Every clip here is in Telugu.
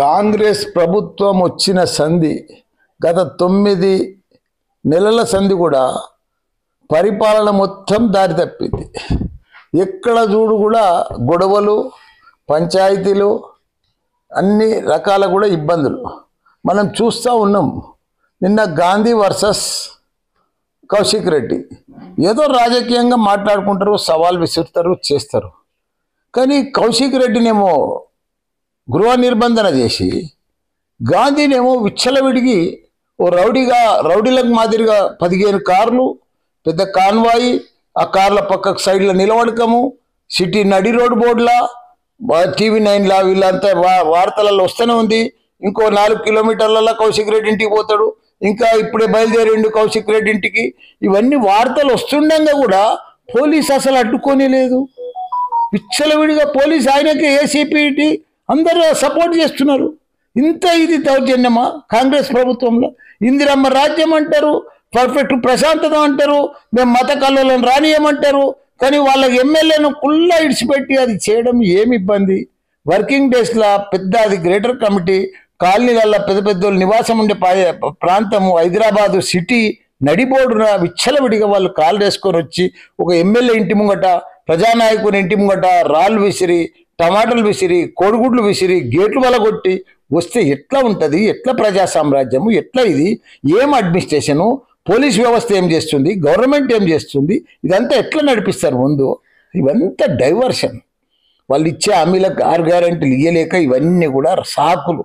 కాంగ్రెస్ ప్రభుత్వం వచ్చిన సంధి గత 9 నెలల సంధి కూడా పరిపాలన మొత్తం దారి తప్పింది. ఎక్కడ చూడు కూడా గొడవలు, పంచాయతీలు, అన్ని రకాల కూడా ఇబ్బందులు మనం చూస్తూ ఉన్నాం. నిన్న గాంధీ వర్సెస్ కౌశిక్ రెడ్డి ఏదో రాజకీయంగా మాట్లాడుకుంటారు, సవాల్ విసురుతారు, చేస్తారు. కానీ కౌశిక్ రెడ్డినేమో గృహ నిర్బంధన చేసి గాంధీనేమో విచ్చలవిడిగి ఓ రౌడీలకు మాదిరిగా 15 కార్లు, పెద్ద కాన్వాయి, ఆ కార్ల పక్కకు సైడ్లో నిలబడకము, సిటీ నడి రోడ్ బోర్డులా, TV9లా వీళ్ళంతా వార్తలలో వస్తూనే ఉంది. ఇంకో 4 కిలోమీటర్లలో కౌశిక్ రెడ్డి ఇంటికి పోతాడు, ఇంకా ఇప్పుడే బయలుదేరిండు కౌశిక్ రెడ్డి ఇంటికి. ఇవన్నీ వార్తలు వస్తుండగా కూడా పోలీసు అసలు అడ్డుకొని లేదు. విచ్చలవిడిగా పోలీసు ఆయనకి ఏసీపీ అందరూ సపోర్ట్ చేస్తున్నారు. ఇంత ఇది దౌర్జన్యమా కాంగ్రెస్ ప్రభుత్వంలో? ఇందిరమ్మ రాజ్యం అంటారు, పర్ఫెక్ట్ ప్రశాంతత అంటారు, మేము మత కల్లోలను రానియమంటారు. కానీ వాళ్ళకి ఎమ్మెల్యేను కుల్లా ఇడిచిపెట్టి అది చేయడం ఏమి ఇబ్బంది? వర్కింగ్ డేస్లో పెద్ద అది గ్రేటర్ కమిటీ కాలనీలలో పెద్ద పెద్దోళ్ళు నివాసం ఉండే ప్రాంతము హైదరాబాదు సిటీ నడిబోడున విచ్చలవిడిగా వాళ్ళు కాలు వేసుకొని వచ్చి ఒక ఎమ్మెల్యే ఇంటి ముంగట, ప్రజానాయకుని ఇంటి ముంగట రాళ్ళు విసిరి, టమాటాలు విసిరి, కోడిగుడ్లు విసిరి, గేట్లు వలగొట్టి వస్తే ఎట్లా ఉంటుంది? ఎట్లా ప్రజా సామ్రాజ్యము? ఎట్లా ఇది? ఏం అడ్మినిస్ట్రేషను? పోలీస్ వ్యవస్థ ఏం చేస్తుంది? గవర్నమెంట్ ఏం చేస్తుంది? ఇదంతా ఎట్లా నడిపిస్తారు ముందు? ఇవంతా డైవర్షన్. వాళ్ళు ఇచ్చే హామీలకు 6 గ్యారెంటీలు ఇయ్యలేక ఇవన్నీ కూడా సాకులు.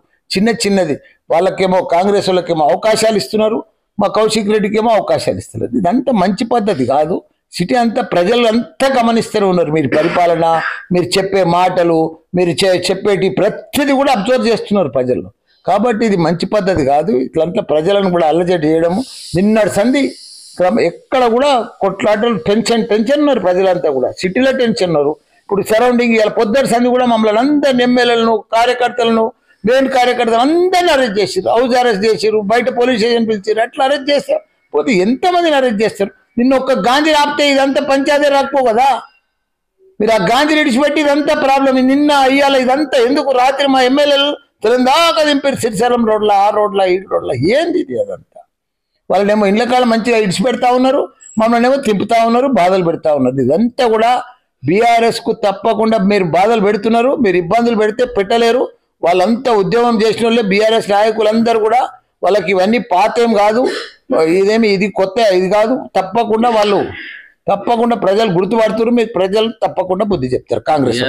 చిన్నది వాళ్ళకేమో కాంగ్రెస్ వాళ్ళకేమో అవకాశాలు ఇస్తున్నారు, మా కౌశిక్ రెడ్డికేమో అవకాశాలు ఇస్తున్నారు. ఇదంతా మంచి పద్ధతి కాదు. సిటీ అంతా ప్రజలు అంతా గమనిస్తూనే ఉన్నారు. మీరు పరిపాలన, మీరు చెప్పే మాటలు, మీరు చెప్పేటి ప్రతిదీ కూడా అబ్జర్వ్ చేస్తున్నారు ప్రజలు. కాబట్టి ఇది మంచి పద్ధతి కాదు. ఇట్లంతా ప్రజలను కూడా అల్లజడి చేయడము. నిన్నటి సంధి ఎక్కడ కూడా కొట్లాటలు, టెన్షన్ ఉన్నారు ప్రజలంతా కూడా. సిటీలో టెన్షన్ ఉన్నారు. ఇప్పుడు సరౌండింగ్ ఇలా పొద్దుటి సంధి కూడా మమ్మల్ని అందరిని ఎమ్మెల్యేలను, కార్యకర్తలను, మెయిన్ కార్యకర్తలు అందరిని అరెస్ట్ చేసారు, హౌస్ అరెస్ట్ చేసారు, బయట పోలీస్ స్టేషన్ పిలిచారు. అట్లా అరెస్ట్ చేస్తారు. పోతే ఎంతమందిని అరెస్ట్ చేస్తారు? నిన్న ఒక్క గాంధీ ఆపితే ఇదంతా పంచాయతీ రాకపో కదా. మీరు ఆ గాంధీ విడిచిపెట్టి ఇదంతా ప్రాబ్లం. నిన్న అయ్యాల ఇదంతా ఎందుకు? రాత్రి మా ఎమ్మెల్యేలు తెలంగాణ దింపారు, సిరిసరం రోడ్ల, ఆ రోడ్ల, ఈ రోడ్ల. ఏంది ఇది? అదంతా వాళ్ళనేమో ఇళ్ళ కాలం మంచిగా ఇడిచిపెడతా ఉన్నారు, మమ్మల్ని ఏమో తిప్పుతా ఉన్నారు, బాధలు పెడతా ఉన్నారు. ఇదంతా కూడా బీఆర్ఎస్కు తప్పకుండా మీరు బాధలు పెడుతున్నారు. మీరు ఇబ్బందులు పెడితే పెట్టలేరు. వాళ్ళంతా ఉద్యమం చేసిన వాళ్ళే బీఆర్ఎస్ నాయకులందరూ కూడా. వాళ్ళకి ఇవన్నీ పాతేం కాదు, ఇది కొత్త ఇది కాదు. తప్పకుండా ప్రజలు గుర్తుపడుతున్నారు. మీకు ప్రజలు తప్పకుండా బుద్ధి చెప్తారు. కాంగ్రెస్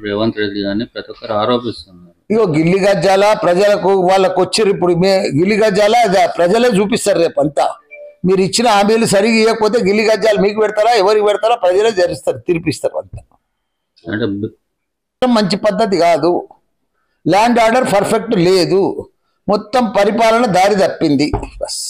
రేవంత్ రెడ్డి గారిని ప్రతి ఒక్కరు ఆరోపిస్తున్నారు. ఇగో గిల్లి గజ్జాల ప్రజలకు వాళ్ళకు వచ్చారు. ఇప్పుడు గిల్లి గజ్జాల ప్రజలే చూపిస్తారు రేపంతా. మీరు ఇచ్చిన హామీలు సరిగా ఇవ్వకపోతే గిల్లి గజ్జాలు మీకు పెడతారా, ఎవరికి పెడతారా? ప్రజలే జరిస్తారు, తీర్పిస్తారు. అంతా అంటే మంచి పద్ధతి కాదు. ల్యాండ్ ఆర్డర్ పర్ఫెక్ట్ లేదు, మొత్తం పరిపాలన దారి తప్పింది. బస్.